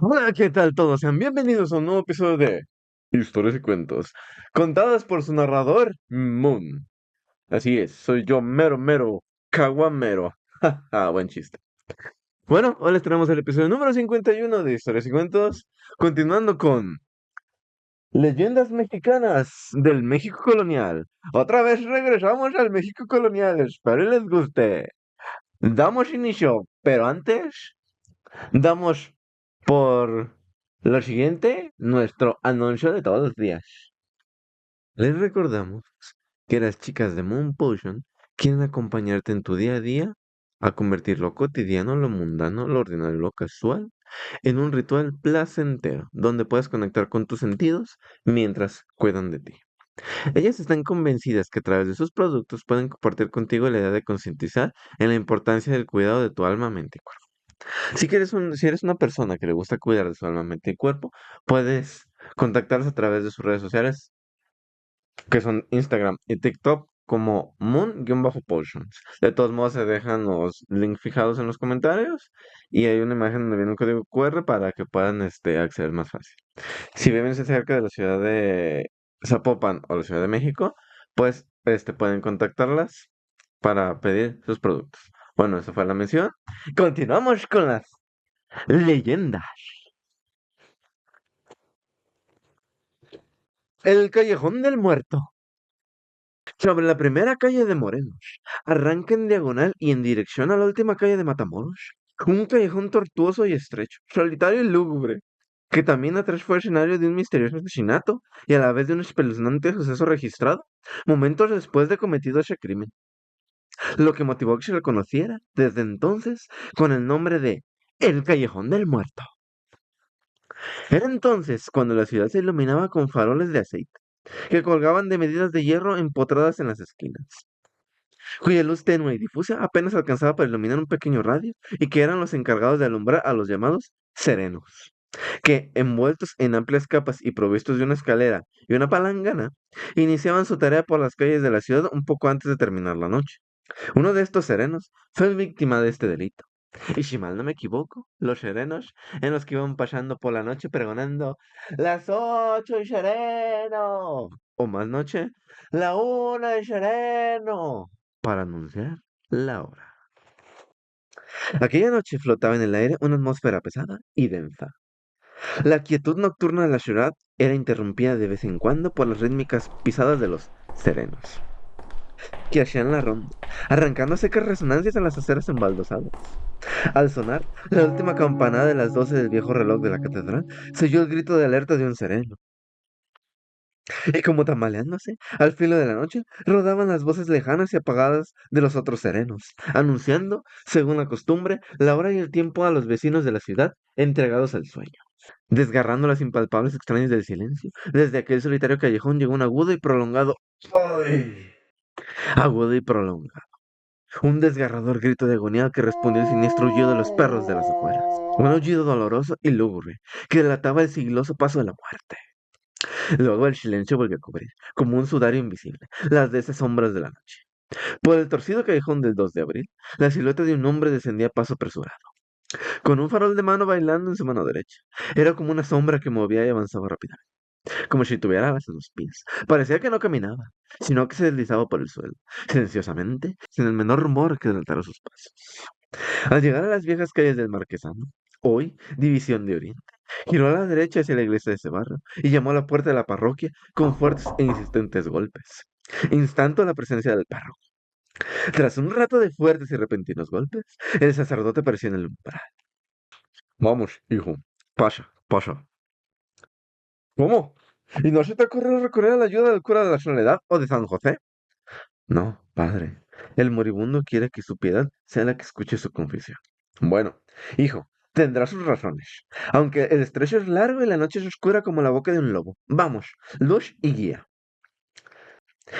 Hola, ¿qué tal todos? Sean bienvenidos a un nuevo episodio de Historias y Cuentos, contadas por su narrador, Moon. Así es, soy yo, mero, mero, caguamero. Buen chiste. Bueno, hoy les traemos el episodio número 51 de Historias y Cuentos, continuando con Leyendas Mexicanas del México Colonial. Otra vez regresamos al México Colonial, espero y les guste. Damos inicio, pero antes damos por lo siguiente nuestro anuncio de todos los días. Les recordamos que las chicas de Moon Potion quieren acompañarte en tu día a día a convertir lo cotidiano, lo mundano, lo ordinario, lo casual en un ritual placentero donde puedes conectar con tus sentidos mientras cuidan de ti. Ellas están convencidas que a través de sus productos pueden compartir contigo la idea de concientizar en la importancia del cuidado de tu alma, mente y cuerpo. Si eres una persona que le gusta cuidar de su alma, mente y cuerpo, puedes contactarlos a través de sus redes sociales, que son Instagram y TikTok, como Moon-Potions. De todos modos, se dejan los links fijados en los comentarios y hay una imagen donde viene un código QR para que puedan acceder más fácil. Si viven cerca de la ciudad de Zapopan o la Ciudad de México, pues pueden contactarlas para pedir sus productos. Bueno, esa fue la mención. Continuamos con las leyendas. El Callejón del Muerto. Sobre la primera calle de Morelos, arranca en diagonal y en dirección a la última calle de Matamoros. Un callejón tortuoso y estrecho, solitario y lúgubre, que también atrás fue escenario de un misterioso asesinato y a la vez de un espeluznante suceso registrado, momentos después de cometido ese crimen. Lo que motivó que se le conociera, desde entonces, con el nombre de El Callejón del Muerto. Era entonces cuando la ciudad se iluminaba con faroles de aceite que colgaban de medidas de hierro empotradas en las esquinas, cuya luz tenue y difusa apenas alcanzaba para iluminar un pequeño radio y que eran los encargados de alumbrar a los llamados serenos, que, envueltos en amplias capas y provistos de una escalera y una palangana, iniciaban su tarea por las calles de la ciudad un poco antes de terminar la noche. Uno de estos serenos fue víctima de este delito. Y si mal no me equivoco, los serenos en los que iban pasando por la noche pregonando las 8 y sereno, o más noche, la 1 y sereno, para anunciar la hora. Aquella noche flotaba en el aire una atmósfera pesada y densa. La quietud nocturna de la ciudad era interrumpida de vez en cuando por las rítmicas pisadas de los serenos, que hacían la ronda, arrancando secas resonancias en las aceras embaldosadas. Al sonar la última campanada de las 12 del viejo reloj de la catedral, se oyó el grito de alerta de un sereno. Y como tambaleándose, al filo de la noche, rodaban las voces lejanas y apagadas de los otros serenos, anunciando, según la costumbre, la hora y el tiempo a los vecinos de la ciudad, entregados al sueño. Desgarrando las impalpables extrañas del silencio, desde aquel solitario callejón llegó un agudo y prolongado ¡ay! Agudo y prolongado. Un desgarrador grito de agonía que respondió el siniestro aullido de los perros de las afueras. Un aullido doloroso y lúgubre que delataba el sigiloso paso de la muerte. Luego el silencio volvió a cubrir, como un sudario invisible, las densas sombras de la noche. Por el torcido callejón del 2 de abril, la silueta de un hombre descendía a paso apresurado, con un farol de mano bailando en su mano derecha. Era como una sombra que movía y avanzaba rápidamente, como si tuviera alas en los pies. Parecía que no caminaba, sino que se deslizaba por el suelo, silenciosamente, sin el menor rumor que delatara sus pasos. Al llegar a las viejas calles del Marquesano, hoy División de Oriente, giró a la derecha hacia la iglesia de ese barrio y llamó a la puerta de la parroquia con fuertes e insistentes golpes, instando la presencia del párroco. Tras un rato de fuertes y repentinos golpes, el sacerdote apareció en el umbral. Vamos, hijo, pasa, pasa. ¿Cómo? ¿Y no se te ocurrió recurrir a la ayuda del cura de la Soledad o de San José? No, padre. El moribundo quiere que su piedad sea la que escuche su confesión. Bueno, hijo, tendrá sus razones. Aunque el estrecho es largo y la noche es oscura como la boca de un lobo. Vamos, luz y guía.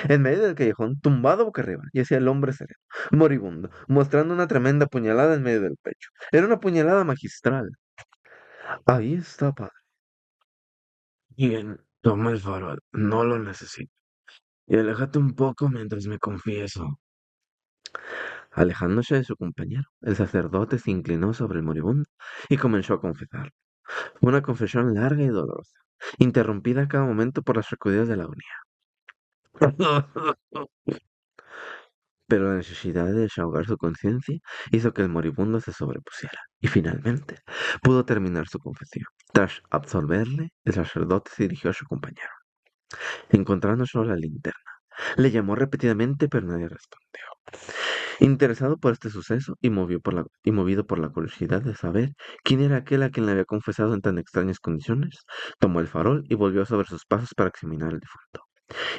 En medio del callejón, tumbado boca arriba, yacía el hombre sereno, moribundo, mostrando una tremenda puñalada en medio del pecho. Era una puñalada magistral. Ahí está, padre. Bien, toma el farol. No lo necesito. Y aléjate un poco mientras me confieso. Alejándose de su compañero, el sacerdote se inclinó sobre el moribundo y comenzó a confesar. Fue una confesión larga y dolorosa, interrumpida a cada momento por las sacudidas de la agonía. Pero la necesidad de desahogar su conciencia hizo que el moribundo se sobrepusiera, y finalmente pudo terminar su confesión. Tras absolverle, el sacerdote se dirigió a su compañero. Encontrando solo la linterna, le llamó repetidamente, pero nadie respondió. Interesado por este suceso y movido por la curiosidad de saber quién era aquel a quien le había confesado en tan extrañas condiciones, tomó el farol y volvió sobre sus pasos para examinar al difunto.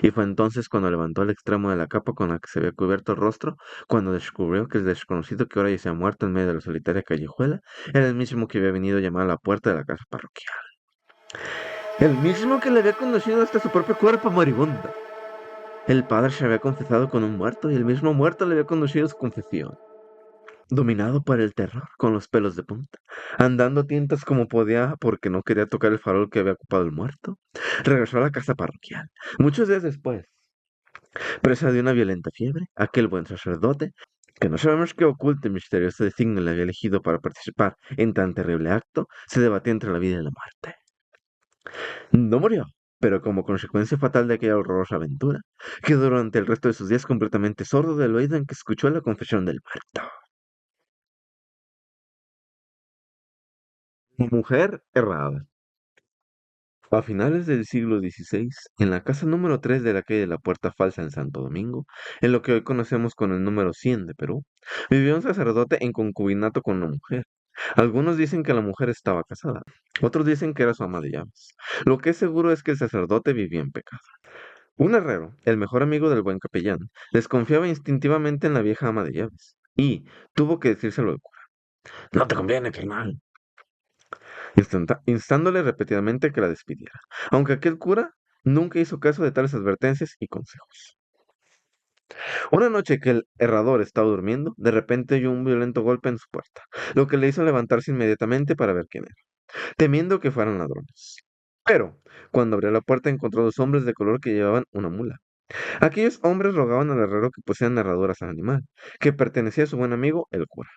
Y fue entonces cuando levantó el extremo de la capa con la que se había cubierto el rostro, cuando descubrió que el desconocido que ahora yacía muerto en medio de la solitaria callejuela era el mismo que había venido a llamar a la puerta de la casa parroquial. El mismo que le había conducido hasta su propio cuerpo moribundo. El padre se había confesado con un muerto y el mismo muerto le había conducido a su confesión. Dominado por el terror, con los pelos de punta, andando a tientas como podía porque no quería tocar el farol que había ocupado el muerto, regresó a la casa parroquial. Muchos días después, presa de una violenta fiebre, aquel buen sacerdote, que no sabemos qué oculto y misterioso designio le había elegido para participar en tan terrible acto, se debatía entre la vida y la muerte. No murió, pero como consecuencia fatal de aquella horrorosa aventura, quedó durante el resto de sus días completamente sordo del oído en que escuchó la confesión del muerto. Mujer errada. A finales del siglo XVI, en la casa número 3 de la calle de la Puerta Falsa en Santo Domingo, en lo que hoy conocemos con el número 100 de Perú, vivía un sacerdote en concubinato con una mujer. Algunos dicen que la mujer estaba casada, otros dicen que era su ama de llaves. Lo que es seguro es que el sacerdote vivía en pecado. Un herrero, el mejor amigo del buen capellán, desconfiaba instintivamente en la vieja ama de llaves y tuvo que decírselo al cura. No te conviene, carnal, instándole repetidamente que la despidiera, aunque aquel cura nunca hizo caso de tales advertencias y consejos. Una noche que el herrador estaba durmiendo, de repente oyó un violento golpe en su puerta, lo que le hizo levantarse inmediatamente para ver quién era, temiendo que fueran ladrones. Pero, cuando abrió la puerta, encontró dos hombres de color que llevaban una mula. Aquellos hombres rogaban al herrero que pusieran herraduras al animal, que pertenecía a su buen amigo, el cura,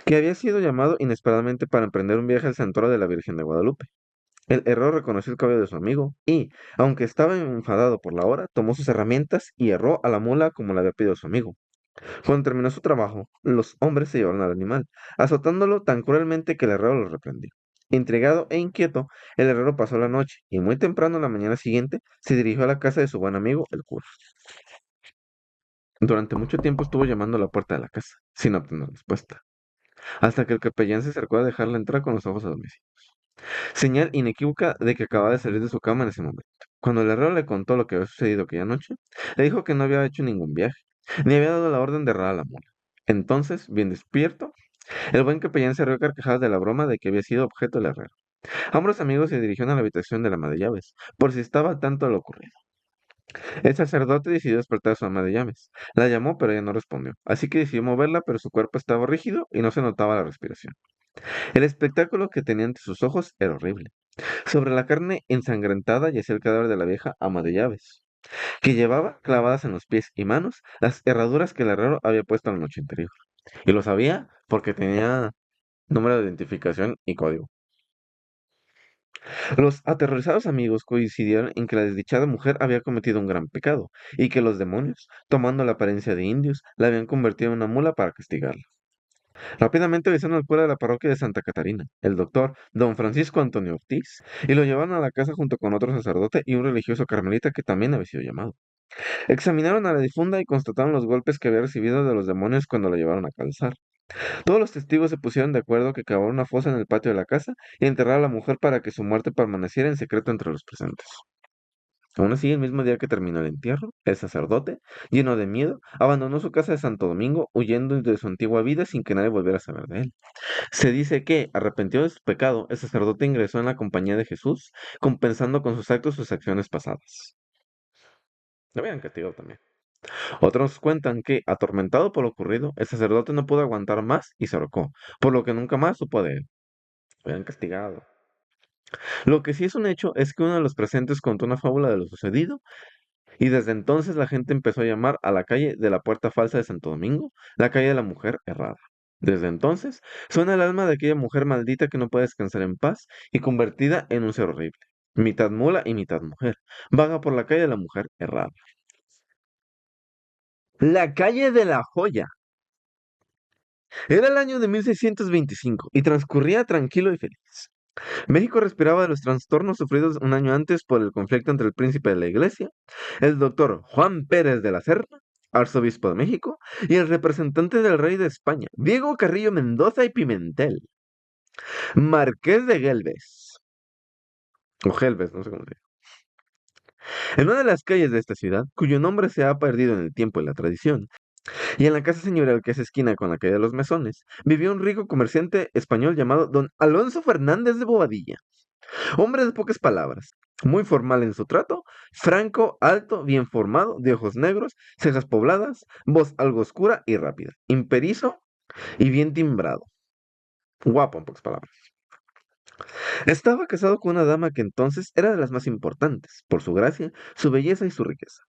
que había sido llamado inesperadamente para emprender un viaje al santuario de la Virgen de Guadalupe. El herrero reconoció el cabello de su amigo y, aunque estaba enfadado por la hora, tomó sus herramientas y herró a la mula como le había pedido su amigo. Cuando terminó su trabajo, los hombres se llevaron al animal, azotándolo tan cruelmente que el herrero lo reprendió. Intrigado e inquieto, el herrero pasó la noche y muy temprano la mañana siguiente se dirigió a la casa de su buen amigo, el cura. Durante mucho tiempo estuvo llamando a la puerta de la casa, sin obtener respuesta, hasta que el capellán se acercó a dejarla entrar con los ojos adormecidos. Señal inequívoca de que acababa de salir de su cama en ese momento. Cuando el herrero le contó lo que había sucedido aquella noche, le dijo que no había hecho ningún viaje, ni había dado la orden de herrar a la mula. Entonces, bien despierto, el buen capellán se rió a carcajadas de la broma de que había sido objeto del herrero. Ambos amigos se dirigieron a la habitación de la ama de llaves, por si estaba al tanto de lo ocurrido. El sacerdote decidió despertar a su ama de llaves. La llamó, pero ella no respondió, así que decidió moverla, pero su cuerpo estaba rígido y no se notaba la respiración. El espectáculo que tenía ante sus ojos era horrible. Sobre la carne ensangrentada yacía el cadáver de la vieja ama de llaves, que llevaba clavadas en los pies y manos las herraduras que el herrero había puesto la noche anterior. Y lo sabía porque tenía número de identificación y código. Los aterrorizados amigos coincidieron en que la desdichada mujer había cometido un gran pecado y que los demonios, tomando la apariencia de indios, la habían convertido en una mula para castigarla. Rápidamente avisaron al cura de la parroquia de Santa Catarina, el doctor don Francisco Antonio Ortiz, y lo llevaron a la casa junto con otro sacerdote y un religioso carmelita que también había sido llamado. Examinaron a la difunda y constataron los golpes que había recibido de los demonios cuando la llevaron a calzar. Todos los testigos se pusieron de acuerdo que cavaron una fosa en el patio de la casa y enterrar a la mujer para que su muerte permaneciera en secreto entre los presentes. Aún así, el mismo día que terminó el entierro, el sacerdote, lleno de miedo, abandonó su casa de Santo Domingo, huyendo de su antigua vida sin que nadie volviera a saber de él. Se dice que, arrepentido de su pecado, el sacerdote ingresó en la compañía de Jesús, compensando con sus actos sus acciones pasadas. Lo habían castigado también. Otros cuentan que, atormentado por lo ocurrido, el sacerdote no pudo aguantar más y se ahorcó, por lo que nunca más supo de él. Lo habían castigado. Lo que sí es un hecho es que uno de los presentes contó una fábula de lo sucedido, y desde entonces la gente empezó a llamar a la calle de la Puerta Falsa de Santo Domingo la calle de la mujer errada. Desde entonces, suena el alma de aquella mujer maldita que no puede descansar en paz y convertida en un ser horrible. Mitad mula y mitad mujer. Vaga por la calle la mujer errada. La calle de la Joya. Era el año de 1625 y transcurría tranquilo y feliz. México respiraba de los trastornos sufridos un año antes por el conflicto entre el príncipe de la iglesia, el doctor Juan Pérez de la Serna, arzobispo de México, y el representante del rey de España, Diego Carrillo Mendoza y Pimentel, marqués de Gelbes, o Gelbes, no sé cómo se dice. En una de las calles de esta ciudad, cuyo nombre se ha perdido en el tiempo y la tradición, y en la casa señorial que es esquina con la calle de los Mesones, vivía un rico comerciante español llamado don Alonso Fernández de Bobadilla. Hombre de pocas palabras, muy formal en su trato, franco, alto, bien formado, de ojos negros, cejas pobladas, voz algo oscura y rápida, imperizo y bien timbrado. Guapo en pocas palabras. Estaba casado con una dama que entonces era de las más importantes, por su gracia, su belleza y su riqueza.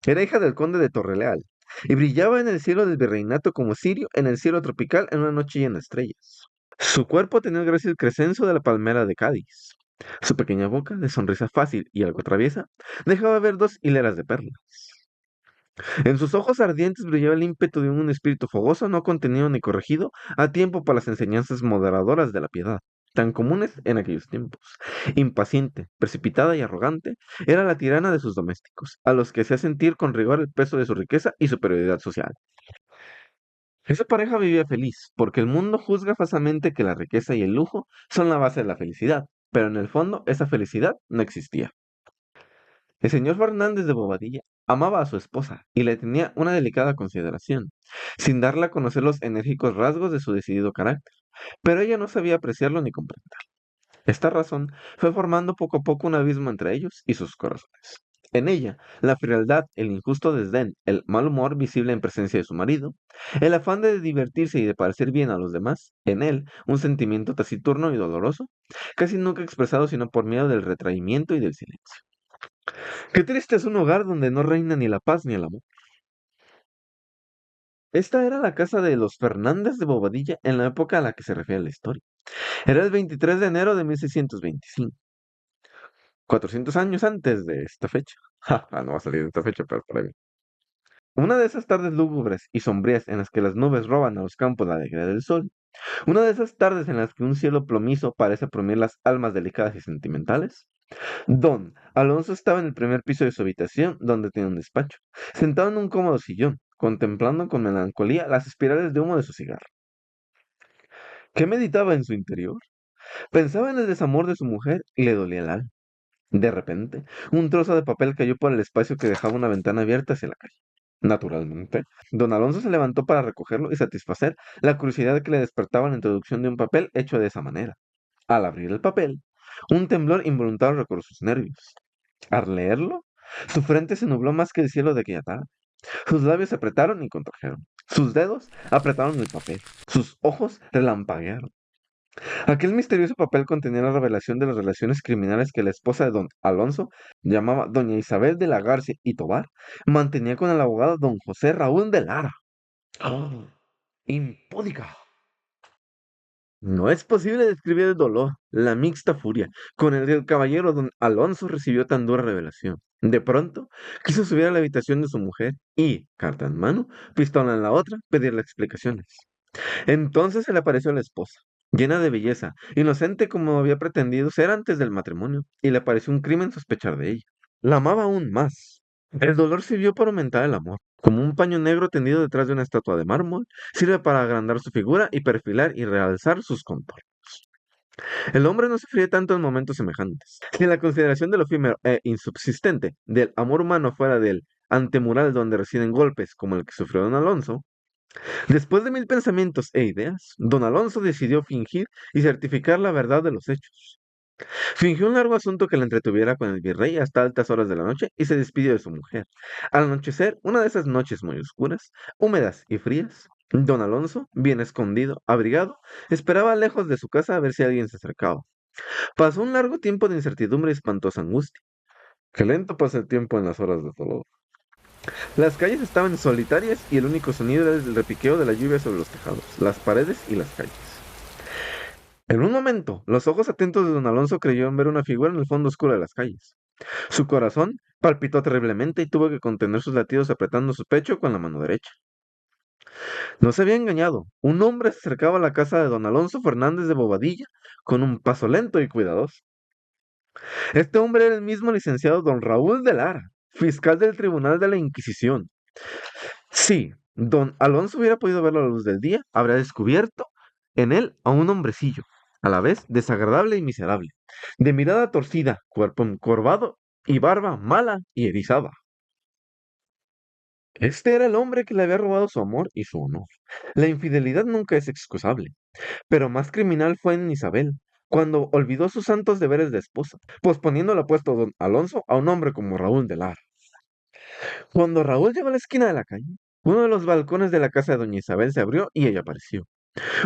Era hija del conde de Torreleal, y brillaba en el cielo del virreinato como cirio en el cielo tropical en una noche llena de estrellas. Su cuerpo tenía el grácil crescenso de la palmera de Cádiz. Su pequeña boca, de sonrisa fácil y algo traviesa, dejaba ver dos hileras de perlas. En sus ojos ardientes brillaba el ímpetu de un espíritu fogoso, no contenido ni corregido, a tiempo para las enseñanzas moderadoras de la piedad, tan comunes en aquellos tiempos. Impaciente, precipitada y arrogante, era la tirana de sus domésticos, a los que hacía sentir con rigor el peso de su riqueza y superioridad social. Esa pareja vivía feliz, porque el mundo juzga falsamente que la riqueza y el lujo son la base de la felicidad, pero en el fondo esa felicidad no existía. El señor Fernández de Bobadilla amaba a su esposa y le tenía una delicada consideración, sin darle a conocer los enérgicos rasgos de su decidido carácter, pero ella no sabía apreciarlo ni comprender. Esta razón fue formando poco a poco un abismo entre ellos y sus corazones. En ella, la frialdad, el injusto desdén, el mal humor visible en presencia de su marido, el afán de divertirse y de parecer bien a los demás, en él, un sentimiento taciturno y doloroso, casi nunca expresado sino por miedo del retraimiento y del silencio. Qué triste es un hogar donde no reina ni la paz ni el amor. Esta era la casa de los Fernández de Bobadilla en la época a la que se refiere la historia. Era el 23 de enero de 1625. 400 años antes de esta fecha. No va a salir de esta fecha, pero por ahí. Una de esas tardes lúgubres y sombrías en las que las nubes roban a los campos la alegría del sol. Una de esas tardes en las que un cielo plomizo parece oprimir las almas delicadas y sentimentales. Don Alonso estaba en el primer piso de su habitación, donde tenía un despacho, sentado en un cómodo sillón, contemplando con melancolía las espirales de humo de su cigarro. ¿Qué meditaba en su interior? Pensaba en el desamor de su mujer y le dolía el alma. De repente, un trozo de papel cayó por el espacio que dejaba una ventana abierta hacia la calle. Naturalmente, don Alonso se levantó para recogerlo y satisfacer la curiosidad que le despertaba la introducción de un papel hecho de esa manera. Al abrir el papel, un temblor involuntario recorrió sus nervios. Al leerlo, su frente se nubló más que el cielo de aquella tarde. Sus labios se apretaron y contrajeron. Sus dedos apretaron el papel. Sus ojos relampaguearon. Aquel misterioso papel contenía la revelación de las relaciones criminales que la esposa de don Alonso, llamaba doña Isabel de la Garcia y Tobar, mantenía con el abogado don José Raúl de Lara. ¡Oh! ¡Impúdica! No es posible describir el dolor, la mixta furia con el que el caballero don Alonso recibió tan dura revelación. De pronto, quiso subir a la habitación de su mujer y, carta en mano, pistola en la otra, pedirle explicaciones. Entonces se le apareció la esposa, llena de belleza, inocente como había pretendido ser antes del matrimonio, y le pareció un crimen sospechar de ella. La amaba aún más. El dolor sirvió para aumentar el amor. Como un paño negro tendido detrás de una estatua de mármol, sirve para agrandar su figura y perfilar y realzar sus contornos. El hombre no sufría tanto en momentos semejantes. Si la consideración de lo efímero e insubsistente del amor humano fuera del antemural donde residen golpes como el que sufrió don Alonso, después de mil pensamientos e ideas, don Alonso decidió fingir y certificar la verdad de los hechos. Fingió un largo asunto que le entretuviera con el virrey hasta altas horas de la noche y se despidió de su mujer. Al anochecer, una de esas noches muy oscuras, húmedas y frías, don Alonso, bien escondido, abrigado, esperaba lejos de su casa a ver si alguien se acercaba. Pasó un largo tiempo de incertidumbre y espantosa angustia. Qué lento pasa el tiempo en las horas de dolor. Las calles estaban solitarias y el único sonido era el repiqueo de la lluvia sobre los tejados, las paredes y las calles. En un momento, los ojos atentos de don Alonso creyeron ver una figura en el fondo oscuro de las calles. Su corazón palpitó terriblemente y tuvo que contener sus latidos apretando su pecho con la mano derecha. No se había engañado. Un hombre se acercaba a la casa de don Alonso Fernández de Bobadilla con un paso lento y cuidadoso. Este hombre era el mismo licenciado don Raúl de Lara, fiscal del Tribunal de la Inquisición. Si don Alonso hubiera podido verlo a la luz del día, habría descubierto en él a un hombrecillo, a la vez desagradable y miserable, de mirada torcida, cuerpo encorvado y barba mala y erizada. Este era el hombre que le había robado su amor y su honor. La infidelidad nunca es excusable, pero más criminal fue en Isabel, cuando olvidó sus santos deberes de esposa, posponiendo el apuesto don Alonso a un hombre como Raúl de Lara. Cuando Raúl llegó a la esquina de la calle, uno de los balcones de la casa de doña Isabel se abrió y ella apareció.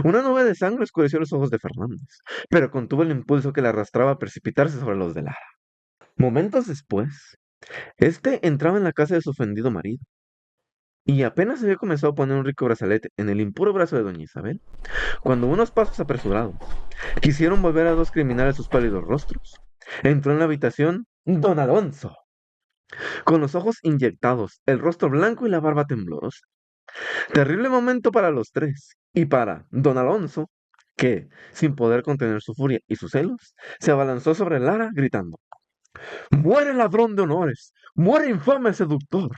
Una nube de sangre oscureció los ojos de Fernández, pero contuvo el impulso que le arrastraba a precipitarse sobre los de Lara. Momentos después, este entraba en la casa de su ofendido marido, y apenas había comenzado a poner un rico brazalete en el impuro brazo de doña Isabel, cuando unos pasos apresurados quisieron volver a dos criminales sus pálidos rostros. Entró en la habitación don Alonso, con los ojos inyectados, el rostro blanco y la barba temblorosa. Terrible momento para los tres, y para don Alonso, que, sin poder contener su furia y sus celos, se abalanzó sobre Lara gritando: ¡Muere ladrón de honores! ¡Muere infame seductor!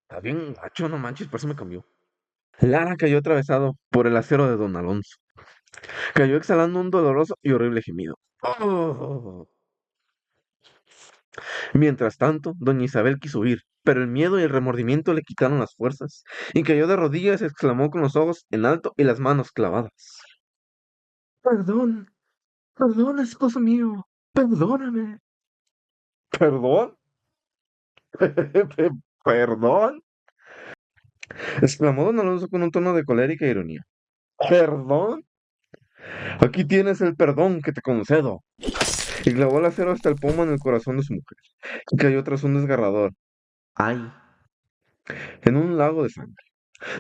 Está bien gacho, no manches, por eso me cambió. Lara cayó atravesado por el acero de don Alonso. Cayó exhalando un doloroso y horrible gemido. ¡Oh! Mientras tanto, doña Isabel quiso huir, pero el miedo y el remordimiento le quitaron las fuerzas, y cayó de rodillas y exclamó con los ojos en alto y las manos clavadas: Perdón, perdón, esposo mío, perdóname. ¿Perdón? ¿Perdón? Exclamó don Alonso con un tono de colérica ironía. ¿Perdón? Aquí tienes el perdón que te concedo. Y clavó el acero hasta el pomo en el corazón de su mujer, y cayó tras un desgarrador. ¡Ay! En un lago de sangre.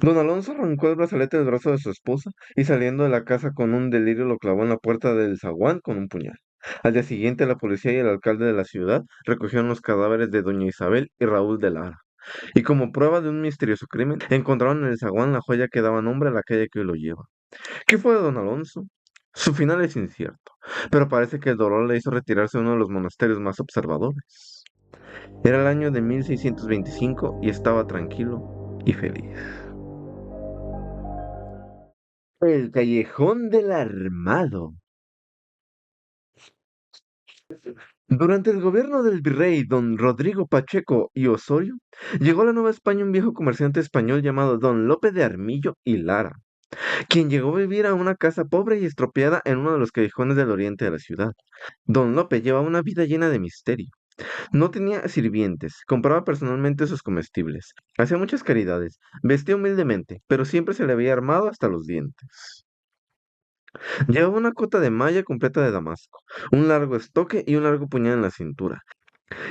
Don Alonso arrancó el brazalete del brazo de su esposa y saliendo de la casa con un delirio lo clavó en la puerta del zaguán con un puñal. Al día siguiente, la policía y el alcalde de la ciudad recogieron los cadáveres de doña Isabel y Raúl de Lara. Y como prueba de un misterioso crimen, encontraron en el zaguán la joya que daba nombre a la calle que hoy lo lleva. ¿Qué fue de don Alonso? Su final es incierto, pero parece que el dolor le hizo retirarse a uno de los monasterios más observadores. Era el año de 1625 y estaba tranquilo y feliz. El callejón del armado. Durante el gobierno del virrey don Rodrigo Pacheco y Osorio, llegó a la Nueva España un viejo comerciante español llamado don Lope de Armillo y Lara, quien llegó a vivir a una casa pobre y estropeada en uno de los callejones del oriente de la ciudad. Don Lope llevaba una vida llena de misterio. No tenía sirvientes, compraba personalmente sus comestibles, hacía muchas caridades, vestía humildemente, pero siempre se le había armado hasta los dientes. Llevaba una cota de malla completa de damasco, un largo estoque y un largo puñal en la cintura.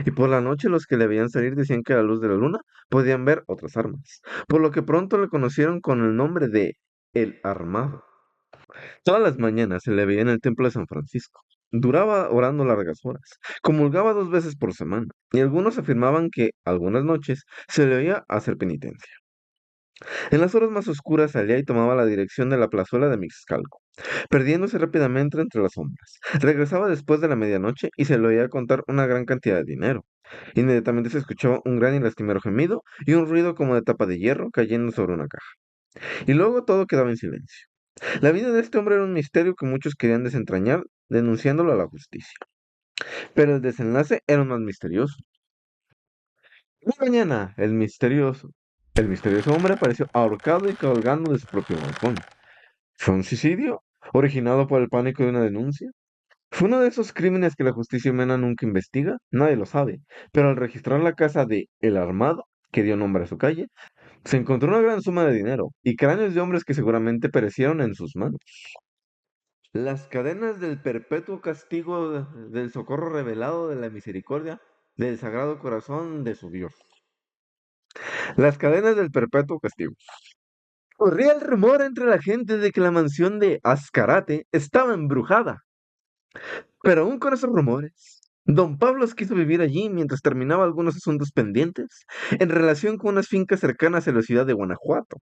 Y por la noche los que le veían salir decían que a la luz de la luna podían ver otras armas, por lo que pronto le conocieron con el nombre de El Armado. Todas las mañanas se le veía en el templo de San Francisco. Duraba orando largas horas, comulgaba 2 veces por semana, y algunos afirmaban que algunas noches se le oía hacer penitencia. En las horas más oscuras salía y tomaba la dirección de la plazuela de Mixcalco, perdiéndose rápidamente entre las sombras. Regresaba después de la medianoche y se le oía contar una gran cantidad de dinero. Inmediatamente se escuchaba un gran y lastimero gemido y un ruido como de tapa de hierro cayendo sobre una caja. Y luego todo quedaba en silencio. La vida de este hombre era un misterio que muchos querían desentrañar, denunciándolo a la justicia. Pero el desenlace era aún más misterioso. Una mañana, el misterioso hombre apareció ahorcado y colgando de su propio balcón. ¿Fue un suicidio? ¿Originado por el pánico de una denuncia? ¿Fue uno de esos crímenes que la justicia humana nunca investiga? Nadie lo sabe. Pero al registrar la casa de El Armado, que dio nombre a su calle, se encontró una gran suma de dinero y cráneos de hombres que seguramente perecieron en sus manos. Las cadenas del perpetuo castigo del socorro revelado de la misericordia del Sagrado Corazón de su Dios. Las cadenas del perpetuo castigo. Corría el rumor entre la gente de que la mansión de Azcarate estaba embrujada. Pero aún con esos rumores, don Pablo quiso vivir allí mientras terminaba algunos asuntos pendientes en relación con unas fincas cercanas a la ciudad de Guanajuato.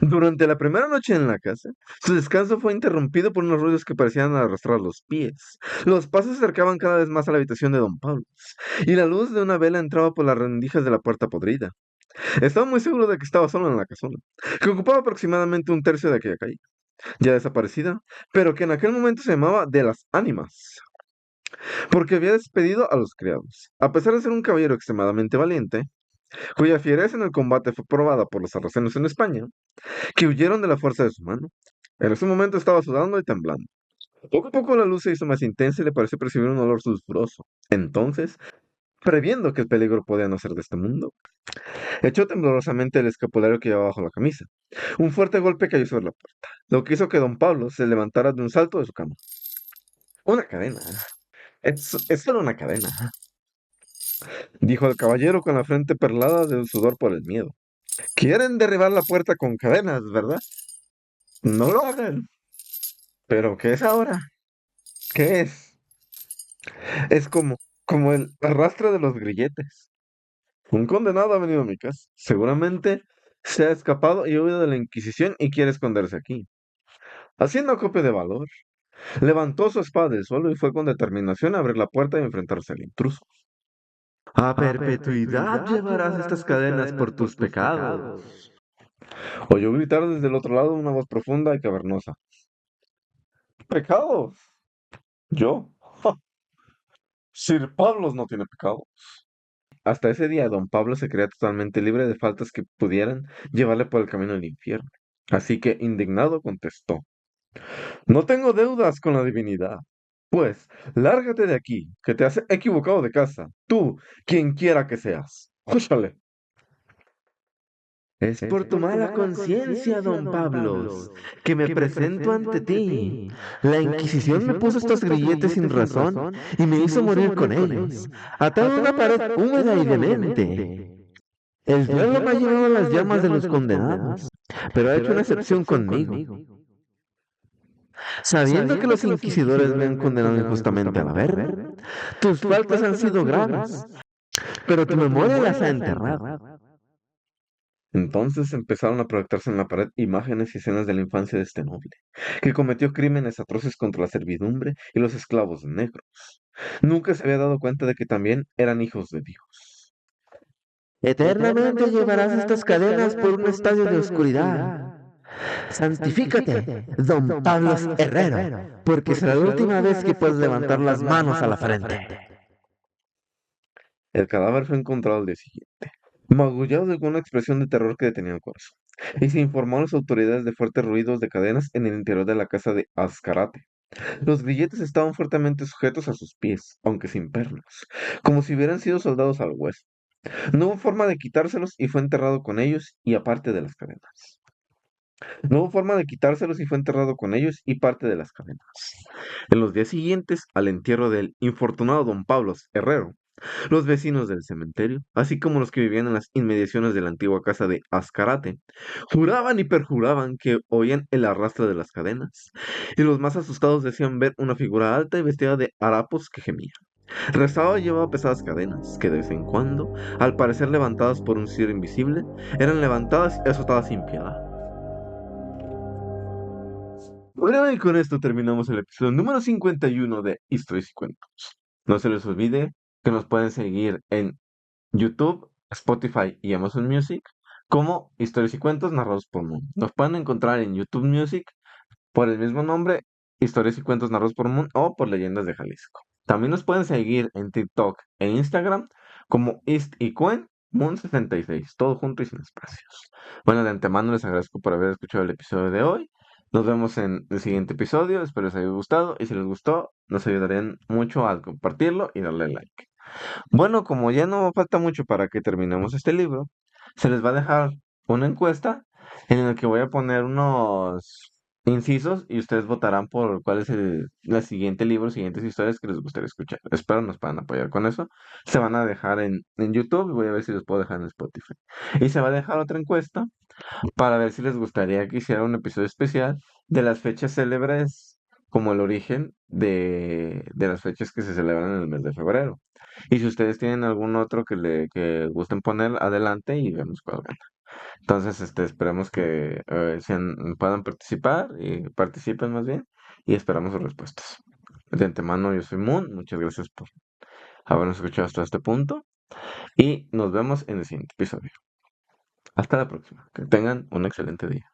Durante la primera noche en la casa, su descanso fue interrumpido por unos ruidos que parecían arrastrar los pies. Los pasos se acercaban cada vez más a la habitación de don Pablo, y la luz de una vela entraba por las rendijas de la puerta podrida. Estaba muy seguro de que estaba solo en la casona, que ocupaba aproximadamente un tercio de aquella calle, ya desaparecida, pero que en aquel momento se llamaba de las Ánimas, porque había despedido a los criados. A pesar de ser un caballero extremadamente valiente, cuya fiereza en el combate fue probada por los sarracenos en España, que huyeron de la fuerza de su mano. En ese momento estaba sudando y temblando. Poco a poco la luz se hizo más intensa y le pareció percibir un olor sulfuroso. Entonces, previendo que el peligro podía no ser de este mundo, echó temblorosamente el escapulario que llevaba bajo la camisa. Un fuerte golpe cayó sobre la puerta, lo que hizo que don Pablo se levantara de un salto de su cama. Una cadena. Es solo una cadena, dijo el caballero con la frente perlada de sudor por el miedo. Quieren derribar la puerta con cadenas, ¿verdad? No lo hagan. ¿Pero qué es ahora? ¿Qué es? Es como el arrastre de los grilletes. Un condenado ha venido a mi casa. Seguramente se ha escapado y ha huido de la Inquisición y quiere esconderse aquí. Haciendo acopio de valor, levantó su espada del suelo y fue con determinación a abrir la puerta y enfrentarse al intruso. A A perpetuidad perpetuidad llevarás llevarás estas estas cadenas por cadenas por tus tus pecados. pecados. Oyó gritar desde el otro lado una voz profunda y cavernosa. ¿Pecados? ¿Yo? ¡Ja! Sir Pablo no tiene pecado. Hasta ese día, don Pablo se creía totalmente libre de faltas que pudieran llevarle por el camino del infierno. Así que, indignado, contestó, no tengo deudas con la divinidad. Pues, lárgate de aquí, que te has equivocado de casa. Tú, quien quiera que seas. ¡Óchale! Es Es por tu por tu mala mala conciencia, conciencia, don don Pablos, Pablo, que me que me presento presento ante ante ti. ti. La La Inquisición me Inquisición me puso puso estos estos grilletes sin grilletes sin razón razón y me y me hizo hizo morir con morir con ellos, ellos, atado a una atado a una pared pared húmeda y húmeda y demente. demente. El El diablo me ha diablo me ha llevado a las llevado a las llamas de llamas los de los condenados, condenados, pero ha pero hecho ha una hecho una excepción excepción conmigo. conmigo. Sabiendo que Sabiendo los que los inquisidores me inquisidores han me han condenado condenado injustamente a la injustamente a la verga, verga, tus tus faltas han faltas han sido sido graves, graves, pero tu pero tu memoria memoria las ha las ha enterrado. enterrado. Entonces empezaron a proyectarse en la pared imágenes y escenas de la infancia de este noble, que cometió crímenes atroces contra la servidumbre y los esclavos negros. Nunca se había dado cuenta de que también eran hijos de Dios. Eternamente Eternamente llevarás llevarás estas estas cadenas por cadenas un por un estadio de estadio de oscuridad. oscuridad. Santifícate, Santifícate, don don Pablo Pablo Herrero, Herrero, porque será porque la será la última última vez que vez que puedas puedes levantar levantar las las manos a la manos a la frente. frente. El cadáver fue encontrado al día siguiente, magullado con una expresión de terror que detenía el corazón, y se informó a las autoridades de fuertes ruidos de cadenas en el interior de la casa de Azcarate. Los grilletes estaban fuertemente sujetos a sus pies, aunque sin pernos, como si hubieran sido soldados al hueso. No hubo forma de quitárselos y fue enterrado con ellos y aparte de las cadenas. No hubo forma de quitárselos y fue enterrado con ellos y parte de las cadenas. En los días siguientes al entierro del infortunado don Pablo Herrero, los vecinos del cementerio, así como los que vivían en las inmediaciones de la antigua casa de Azcarate, juraban y perjuraban que oían el arrastre de las cadenas, y los más asustados decían ver una figura alta y vestida de harapos que gemía. Rezaba y llevaba pesadas cadenas, que de vez en cuando, al parecer levantadas por un ser invisible, eran levantadas y azotadas sin piedad. Bueno, y con esto terminamos el episodio número 51 de Historias y Cuentos. No se les olvide que nos pueden seguir en YouTube, Spotify y Amazon Music como Historias y Cuentos narrados por Moon. Nos pueden encontrar en YouTube Music por el mismo nombre, Historias y Cuentos narrados por Moon o por Leyendas de Jalisco. También nos pueden seguir en TikTok e Instagram como East y Cuen Moon 66, todo junto y sin espacios. Bueno, de antemano les agradezco por haber escuchado el episodio de hoy. Nos vemos en el siguiente episodio, espero les haya gustado y si les gustó, nos ayudarían mucho al compartirlo y darle like. Bueno, como ya no falta mucho para que terminemos este libro, se les va a dejar una encuesta en la que voy a poner unos incisos y ustedes votarán por cuál es la siguiente libro, siguientes historias que les gustaría escuchar. Espero nos puedan apoyar con eso. Se van a dejar en YouTube y voy a ver si los puedo dejar en Spotify. Y se va a dejar otra encuesta para ver si les gustaría que hiciera un episodio especial de las fechas célebres como el origen de las fechas que se celebran en el mes de febrero. Y si ustedes tienen algún otro que gusten poner, adelante y vemos cuál gana. Entonces, esperemos que puedan participar y participen más bien y esperamos sus respuestas. De antemano, yo soy Moon, muchas gracias por habernos escuchado hasta este punto y nos vemos en el siguiente episodio. Hasta la próxima. Que tengan un excelente día.